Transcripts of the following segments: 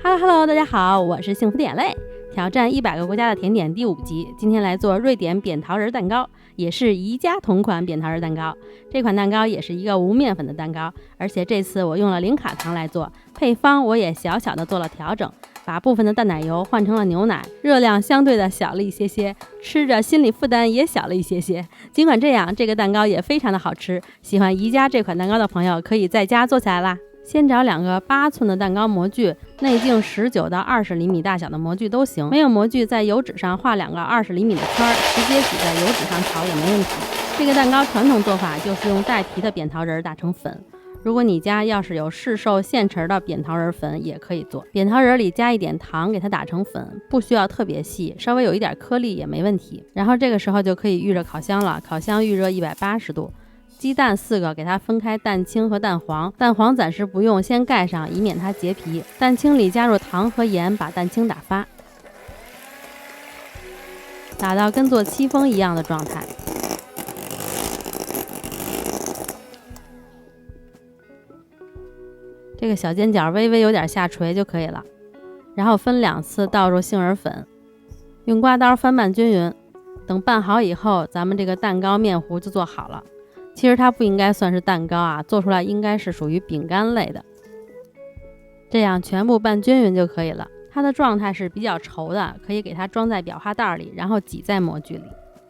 Hello， 大家好，我是幸福点类，挑战100个国家的甜点第5集。今天来做瑞典扁桃仁蛋糕，也是宜家同款扁桃仁蛋糕。这款蛋糕也是一个无面粉的蛋糕，而且这次我用了零卡糖来做，配方我也小小的做了调整，把部分的淡奶油换成了牛奶，热量相对的小了一些些，吃着心理负担也小了一些些。尽管这样，这个蛋糕也非常的好吃，喜欢宜家这款蛋糕的朋友可以在家做起来啦。先找2个8寸的蛋糕模具，内径19到20厘米大小的模具都行。没有模具，在油纸上画2个20厘米的圈，直接挤在油纸上烤也没问题。这个蛋糕传统做法就是用带皮的扁桃仁打成粉。如果你家要是有市售现成的扁桃仁粉也可以做，扁桃仁里加一点糖给它打成粉，不需要特别细，稍微有一点颗粒也没问题。然后这个时候就可以预热烤箱了，烤箱预热180度。鸡蛋4个，给它分开蛋清和蛋黄，蛋黄暂时不用，先盖上，以免它结皮。蛋清里加入糖和盐，把蛋清打发，打到跟做戚风一样的状态。这个小尖角微微有点下垂就可以了。然后分2次倒入杏仁粉，用刮刀翻拌均匀。等拌好以后，咱们这个蛋糕面糊就做好了。其实它不应该算是蛋糕啊，做出来应该是属于饼干类的。这样全部拌均匀就可以了。它的状态是比较稠的，可以给它装在裱花袋里，然后挤在模具里。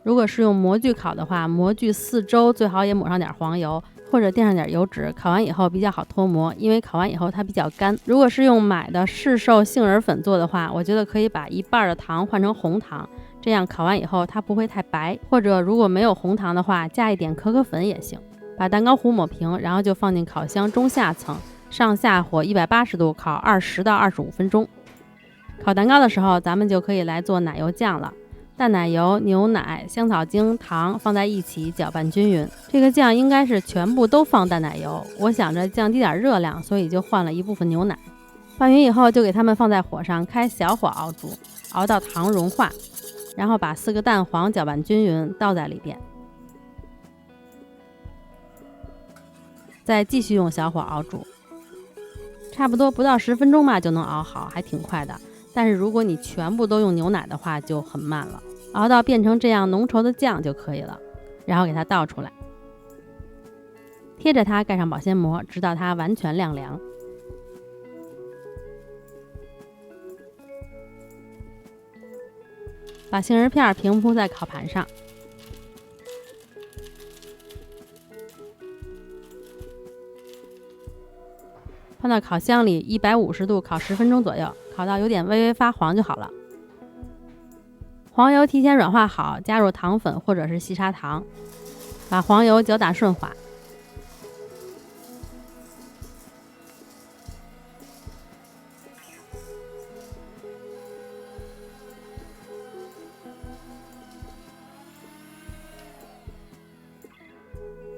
如果是用模具烤的话，模具4周最好也抹上点黄油，或者垫上点油纸，烤完以后比较好脱模，因为烤完以后它比较干。如果是用买的市售杏仁粉做的话，我觉得可以把1半的糖换成红糖，这样烤完以后它不会太白，或者如果没有红糖的话，加一点可可粉也行。把蛋糕糊抹平，然后就放进烤箱中下层，上下火180度烤20到25分钟。烤蛋糕的时候，咱们就可以来做奶油酱了。淡奶油、牛奶、香草精、糖放在一起搅拌均匀。这个酱应该是全部都放淡奶油，我想着降低点热量，所以就换了一部分牛奶。拌匀以后，就给它们放在火上开小火熬煮，熬到糖融化。然后把4个蛋黄搅拌均匀，倒在里边，再继续用小火熬煮，差不多不到10分钟吧就能熬好，还挺快的。但是如果你全部都用牛奶的话就很慢了。熬到变成这样浓稠的酱就可以了，然后给它倒出来，贴着它盖上保鲜膜，直到它完全晾凉。把杏仁片平铺在烤盘上，放到烤箱里150度烤10分钟左右，烤到有点微微发黄就好了。黄油提前软化好，加入糖粉或者是细砂糖，把黄油搅打顺滑。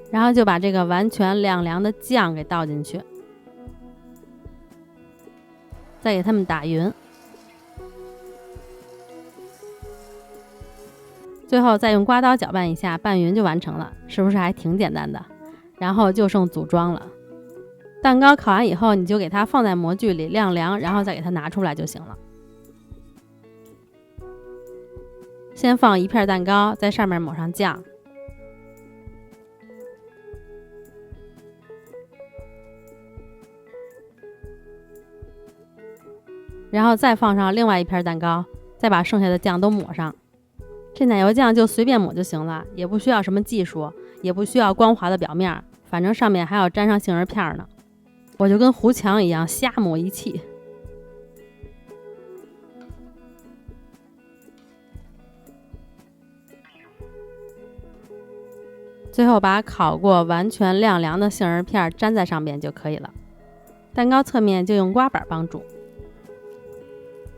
然后就把这个完全晾凉的酱给倒进去，再给它们打匀，最后再用刮刀搅拌一下，拌匀就完成了，是不是还挺简单的？然后就剩组装了。蛋糕烤完以后，你就给它放在模具里晾凉，然后再给它拿出来就行了。先放1片蛋糕，在上面抹上酱，然后再放上另外1片蛋糕，再把剩下的酱都抹上。这奶油酱就随便抹就行了，也不需要什么技术，也不需要光滑的表面，反正上面还要沾上杏仁片呢。我就跟糊墙一样瞎抹一气。最后把烤过完全晾凉的杏仁片粘在上面就可以了。蛋糕侧面就用刮板帮助，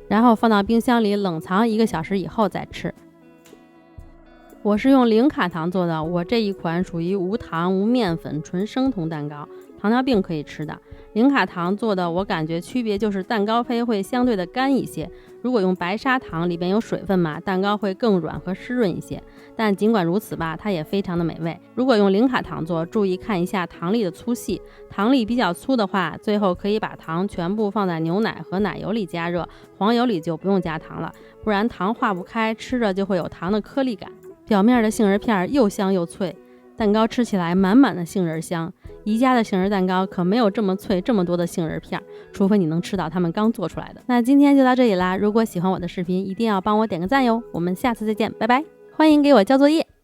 然后放到冰箱里冷藏1个小时以后再吃。我是用零卡糖做的，我这一款属于无糖无面粉纯生酮蛋糕，糖尿病可以吃的。零卡糖做的我感觉区别就是蛋糕胚会相对的干一些，如果用白砂糖里边有水分嘛，蛋糕会更软和湿润一些。但尽管如此吧，它也非常的美味。如果用零卡糖做，注意看一下糖粒的粗细，糖粒比较粗的话，最后可以把糖全部放在牛奶和奶油里加热，黄油里就不用加糖了，不然糖化不开，吃着就会有糖的颗粒感。表面的杏仁片又香又脆，蛋糕吃起来满满的杏仁香。宜家的杏仁蛋糕可没有这么脆，这么多的杏仁片，除非你能吃到他们刚做出来的。那今天就到这里啦，如果喜欢我的视频，一定要帮我点个赞哟。我们下次再见，拜拜。欢迎给我交作业。